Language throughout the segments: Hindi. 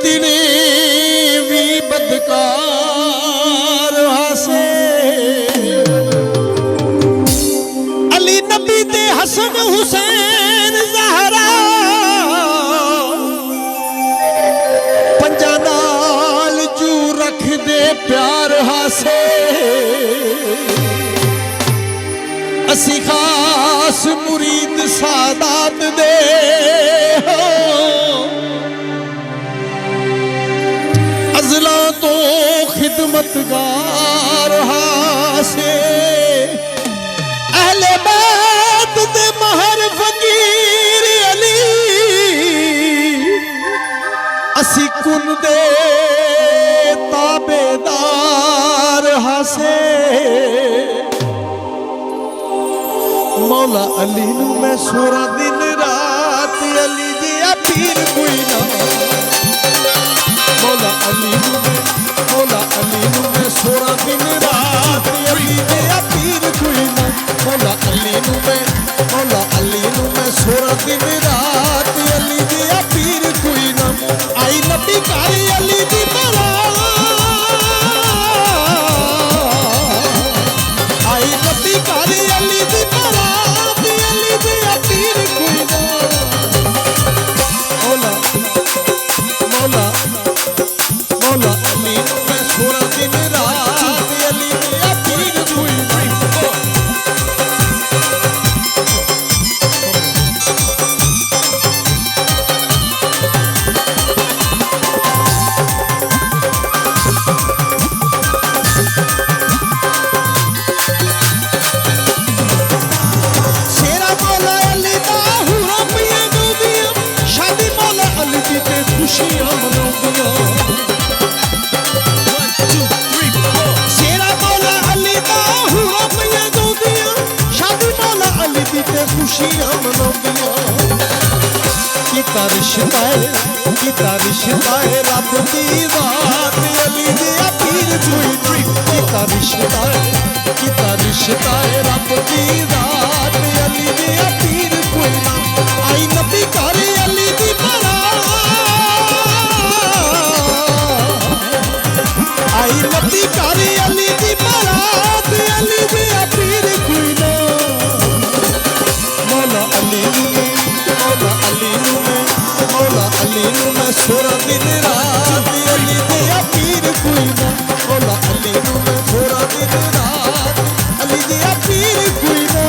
तिने भी बदकार हासे अली नबी ते हसन हुसैन ज़हरा पंजा नाल जू रख दे प्यार हासे असी खास मुरीद सादात दे अज़ला तो खिदमतगार हासे अहले बैत दे महर फकीर अली असी कुन दे ताबेदार हासे मौला अली नू मैं सोरा दिन रात अली जिया पीर कोई ना मौला अली नू मैं सोरा दिन रात अली जिया पीर कोई ना मौला अली नू मैं सोरा दिन रात अली जिया पीर कोई ना आई नबी कारी अली दी बारात आई नबी कारी अली दी बारात अली जिया पीर कोई ना मौला अली नू मैं सोरा दिन रात अली जिया पीर कोई ना किता रिश्ता है रब दी बात अली जिया पीर कोई किता रिश्ता है रब दी बात अली जिया पीर कोई ना आई नबी कारी अली दी बारात आई नबी कारी अली दी बारात अली जिया पीर कोई ना मौला अली नू मैं सोरा दिन रात अली जिया पीर कोई ना मौला अली नू मैं सोरा दिन रात अली जिया पीर कोई ना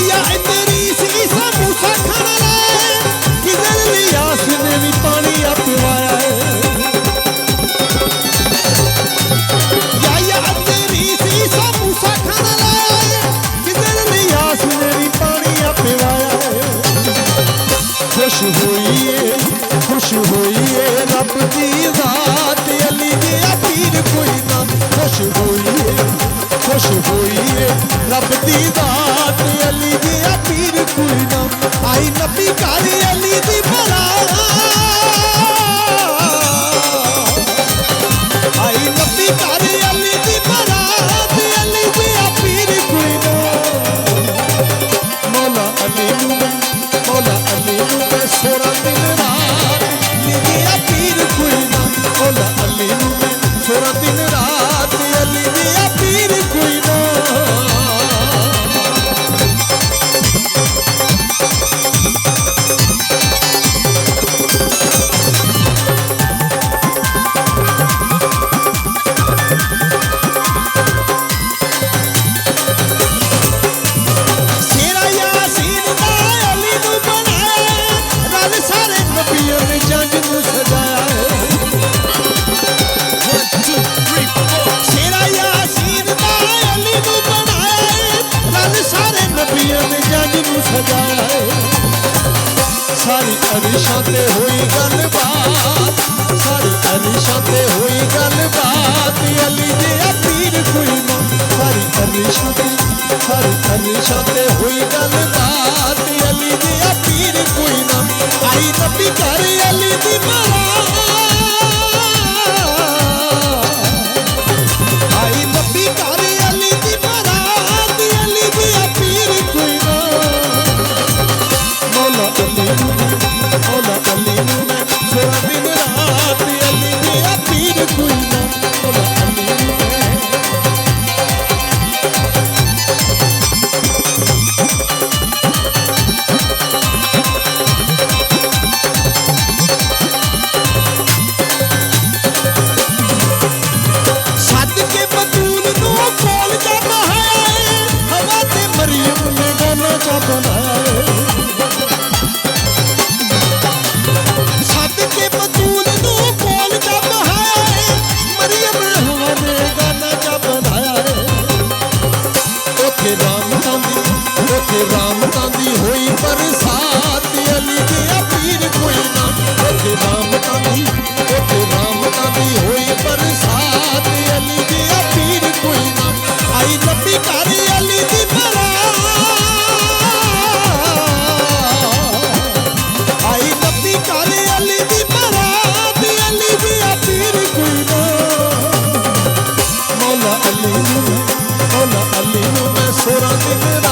या इदरीस ईसा मूसा खाना लाए किधर लियास ने भी पानी पिवाया है या इदरीस ईसा मूसा खाना लाए किधर लियास ने भी पानी पिवाया है खुश हुई है रब दी ज़ात अली जिया पीर कोई ना खुश हुई है रब दी ज़ात अली जिया पीर कोई ना आई नबी कारी अली दी बारात आई नबी कारी अली दी बारात अली जिया पीर कोई ना मौला अली नू मैं सोरा दिन रात अली जिया पीर कोई ना मौला अली नू मैं सोरा दिन रात अली जिया पीर कोई ना सारी अरिशा ते हुई गलबात सारी अरिशा ते हुई गलबात अली जिया पीर कोई ना सारी अरिशा ते हुई गलबात अली जिया पीर कोई ना आई नबी कारी अली दी बारात ਮੌਲਾ ਅਲੀ ਨੂੰ ਮੈਂ 16 ਦਿਨ ਰਾਤ